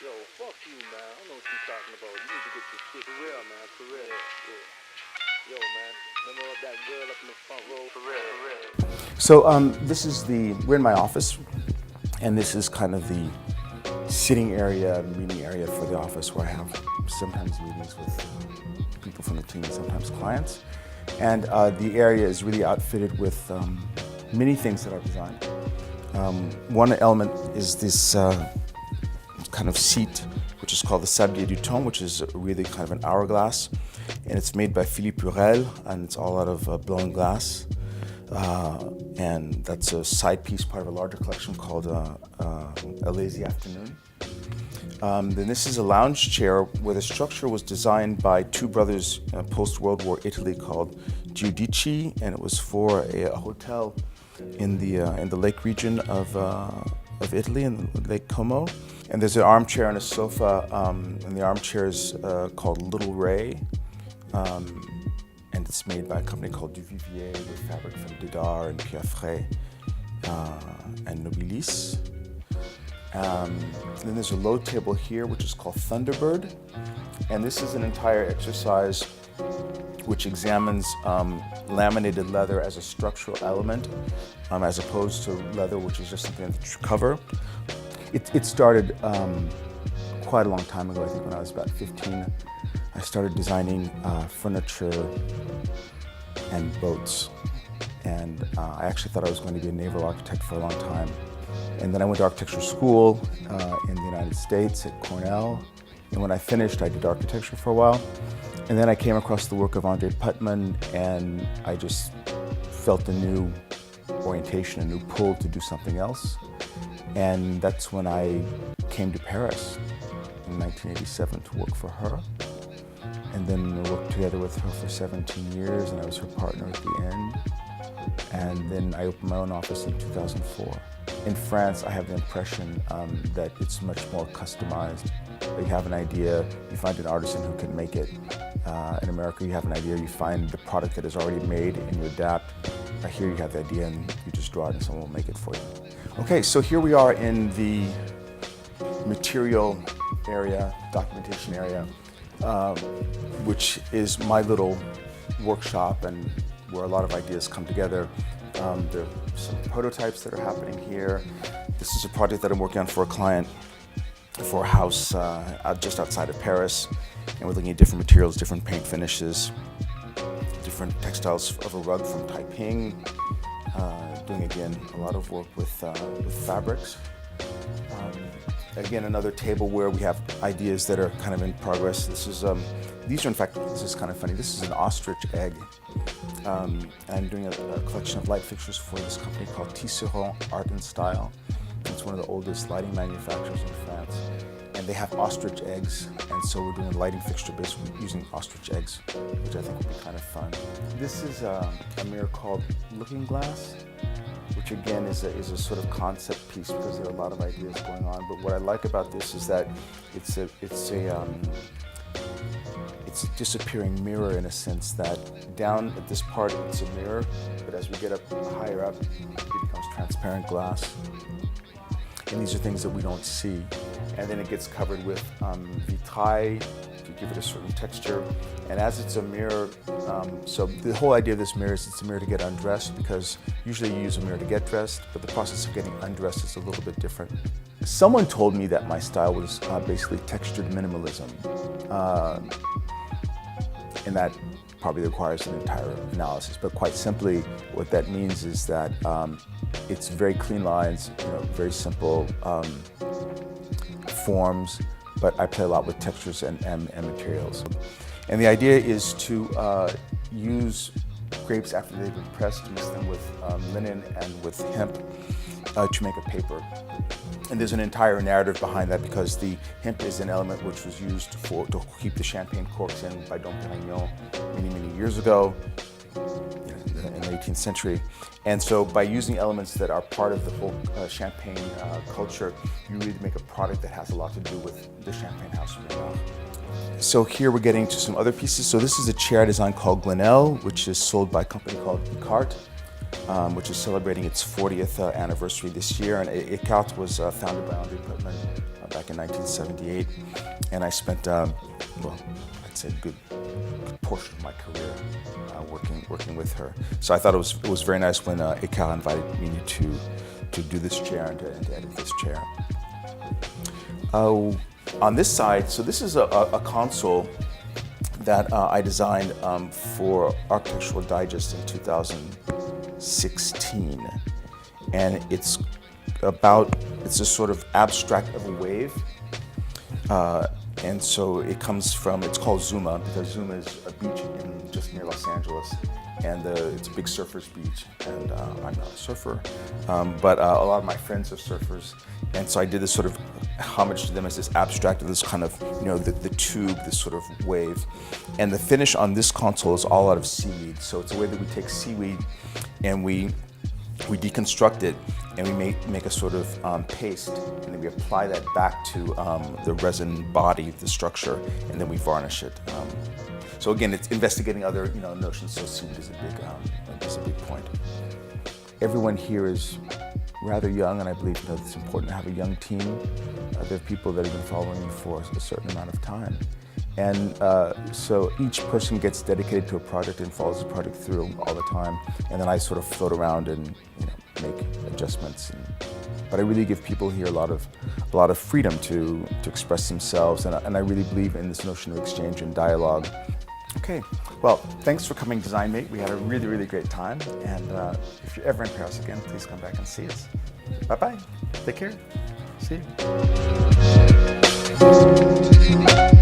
Yo, fuck you, man. I don't know what you're talking about. You need to get your shit for real, man. For real. Yeah. Yo, man. Remember that girl up in the front row? For real, for real. So we're in my office, and this is kind of the sitting area, meeting area for the office where I have sometimes meetings with people from the team and sometimes clients. And the area is really outfitted with many things that I've designed. One element is this kind of seat, which is called the sablier du temps, which is really kind of an hourglass. And it's made by Philippe Purel, and it's all out of blown glass. And that's a side piece, part of a larger collection called A Lazy Afternoon. Then this is a lounge chair where the structure was designed by two brothers post-World War Italy called Giudici, and it was for a hotel in the lake region of Italy, in Lake Como. And there's an armchair and a sofa, and the armchair is called Little Ray. And it's made by a company called Duvivier with fabric from Dédar and Piafre and Nobilis. And then there's a low table here, which is called Thunderbird. And this is an entire exercise which examines laminated leather as a structural element, as opposed to leather, which is just something that you cover. It started quite a long time ago. I think when I was about 15, I started designing furniture and boats. And I actually thought I was going to be a naval architect for a long time. And then I went to architecture school in the United States at Cornell. And when I finished, I did architecture for a while. And then I came across the work of Andre Putman, and I just felt a new orientation, a new pull to do something else. And that's when I came to Paris in 1987 to work for her. And then I worked together with her for 17 years, and I was her partner at the end. And then I opened my own office in 2004. In France, I have the impression that it's much more customized. You have an idea, you find an artisan who can make it. In America, you have an idea, you find the product that is already made and you adapt. Here you have the idea and you just draw it and someone will make it for you. Okay, so here we are in the material area, documentation area, which is my little workshop and where a lot of ideas come together. There are some prototypes that are happening here. This is a project that I'm working on for a client for a house just outside of Paris. And we're looking at different materials, different paint finishes, different textiles of a rug from Taiping. Doing, again, a lot of work with fabrics. Again, another table where we have ideas that are kind of in progress. These are, in fact, this is kind of funny. This is an ostrich egg. I'm doing a collection of light fixtures for this company called Tisserand Art and Style. It's one of the oldest lighting manufacturers in France. And they have ostrich eggs, and so we're doing a lighting fixture based using ostrich eggs, which I think will be kind of fun. This is a mirror called Looking Glass, which again is a sort of concept piece because there are a lot of ideas going on. But what I like about this is that it's a disappearing mirror in a sense that down at this part it's a mirror, but as we get up higher up, it becomes transparent glass. And these are things that we don't see. And then it gets covered with vitrail to give it a certain texture. And as it's a mirror, so the whole idea of this mirror is it's a mirror to get undressed, because usually you use a mirror to get dressed, but the process of getting undressed is a little bit different. Someone told me that my style was basically textured minimalism. And that probably requires an entire analysis, but quite simply, what that means is that it's very clean lines, very simple forms, but I play a lot with textures and materials. And the idea is to use grapes after they've been pressed, to mix them with linen and with hemp to make a paper. And there's an entire narrative behind that because the hemp is an element which was used to keep the champagne corks in by Dom Pérignon many, many years ago in the 18th century. And so by using elements that are part of the whole champagne culture, you really make a product that has a lot to do with the champagne house. So here we're getting to some other pieces. So this is a chair I designed called Glenelle, which is sold by a company called Icart, which is celebrating its 40th anniversary this year. And Icart was founded by Andre Putman back in 1978, and I spent, I'd say a good portion of my career working with her. So I thought it was very nice when Ekar invited me to do this chair and to edit this chair. On this side, so this is a console that I designed for Architectural Digest in 2016, and it's a sort of abstract of a wave, and so it's called Zuma because Zuma is a beach just near Los Angeles, and it's a big surfers beach, and I'm not a surfer, but a lot of my friends are surfers, and so I did this sort of homage to them as this abstract of this kind of, the tube, this sort of wave. And the finish on this console is all out of seaweed. So it's a way that we take seaweed and we deconstruct it and we make a sort of paste, and then we apply that back to the resin body, the structure, and then we varnish it. So again, it's investigating other notions. So seaweed is a big point. Everyone here is rather young, and I believe it's important to have a young team. There are people that have been following me for a certain amount of time. And so each person gets dedicated to a project and follows the project through all the time. And then I sort of float around and make adjustments. But I really give people here a lot of freedom to express themselves. And I really believe in this notion of exchange and dialogue. Okay, well, thanks for coming, DesignMate. We had a really, really great time. And if you're ever in Paris again, please come back and see us. Bye-bye. Take care. See you.